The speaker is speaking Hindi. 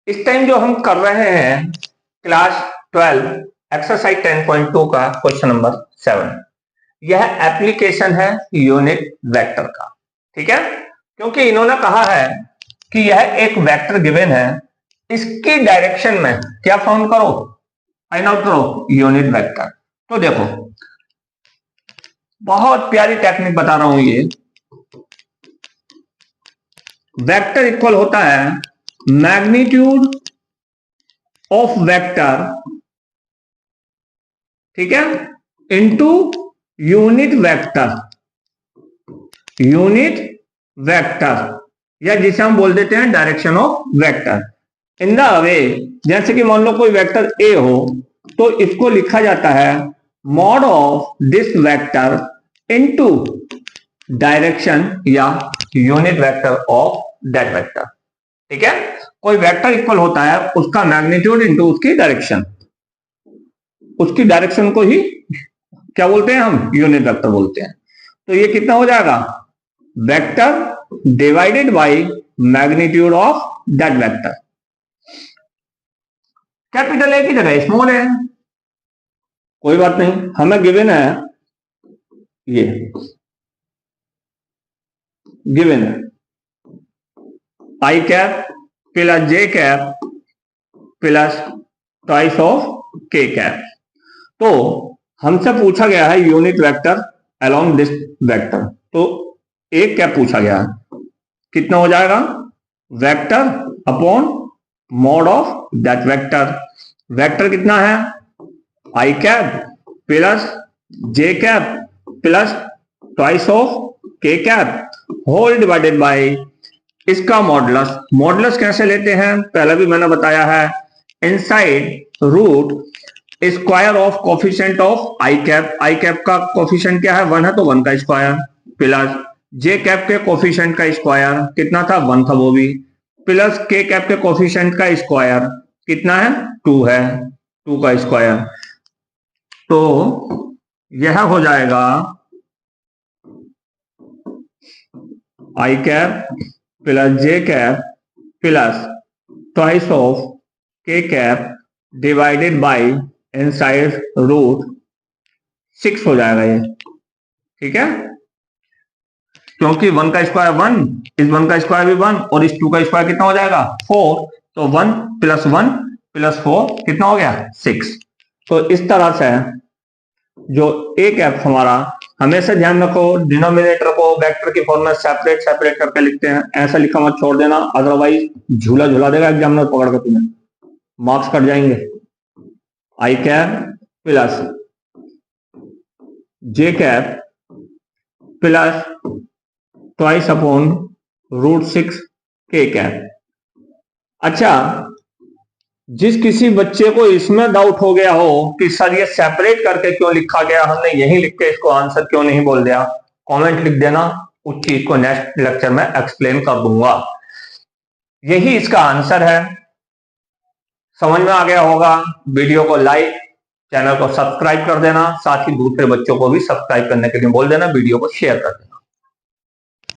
इस टाइम जो हम कर रहे हैं क्लास 12 एक्सरसाइज 10.2 का क्वेश्चन नंबर 7। यह एप्लीकेशन है यूनिट वेक्टर का, ठीक है। क्योंकि इन्होंने कहा है कि यह एक वेक्टर गिवन है, इसकी डायरेक्शन में क्या फाउंड करो, फाइंड आउट करो यूनिट वेक्टर। तो देखो बहुत प्यारी टेक्निक बता रहा हूं। ये वेक्टर इक्वल होता है मैग्नीट्यूड ऑफ वेक्टर, ठीक है, into unit vector. Unit vector या जिसे हम बोल देते हैं direction of vector. In the way, जैसे कि मान लो कोई वेक्टर ए हो तो इसको लिखा जाता है mod of this vector into direction या unit vector of that vector, ठीक है। कोई वेक्टर इक्वल होता है उसका मैग्नीट्यूड इनटू उसकी डायरेक्शन। उसकी डायरेक्शन को ही क्या बोलते हैं, हम यूनिट वेक्टर बोलते हैं। तो ये कितना हो जाएगा, vector divided by magnitude of that vector. Capital A की जगह स्मॉल है, कोई बात नहीं, हमें गिवन है, ये गिवन है i cap plus j cap plus twice of k cap. तो हमसे पूछा गया है unit vector along this vector, तो एक कैप पूछा गया है, कितना हो जाएगा, vector upon mod of that vector. Vector कितना है, i cap plus j cap plus twice of k cap whole divided by इसका मॉडुलस। मॉडुलस कैसे लेते हैं, पहले भी मैंने बताया है, inside root square of coefficient of I cap. I cap का कोफिशिएंट क्या है, 1 है तो 1 का स्क्वायर, प्लस जे कैप के कोफिशिएंट का स्क्वायर कितना था, 1 था वो भी, प्लस के कैप के कोफिशिएंट का स्क्वायर कितना है, 2 है, 2 का स्क्वायर। तो यह हो जाएगा i cap plus j cap plus twice of k cap divided by inside root 6 हो जाएगा ये, ठीक है। क्योंकि 1 का स्क्वायर 1, इस 1 का स्क्वायर भी 1 और इस 2 का स्क्वायर कितना हो जाएगा, 4। तो 1 प्लस 4 कितना हो गया, 6। तो इस तरह से जो ए कैप हमारा, हमेशा ध्यान रखो डिनोमिनेटर को वेक्टर की फॉर्म में सेपरेट सेपरेट करके लिखते हैं, ऐसा लिखा मत छोड़ देना, अदरवाइज झूला झूला देगा एग्जामिनर पकड़ के, तुम्हें मार्क्स कट जाएंगे। I cap plus j cap plus twice upon root 6 k cap. अच्छा, जिस किसी बच्चे को इसमें डाउट हो गया हो कि सर ये सेपरेट करके क्यों लिखा गया, हमने यही लिख के इसको आंसर क्यों नहीं बोल दिया, कमेंट लिख देना, उस चीज को नेक्स्ट लेक्चर में एक्सप्लेन कर दूंगा। यही इसका आंसर है। समझ में आ गया होगा। वीडियो को लाइक, चैनल को सब्सक्राइब कर देना, साथ ही दूसरे बच्चों को भी सब्सक्राइब करने के लिए बोल देना, वीडियो को शेयर कर देना।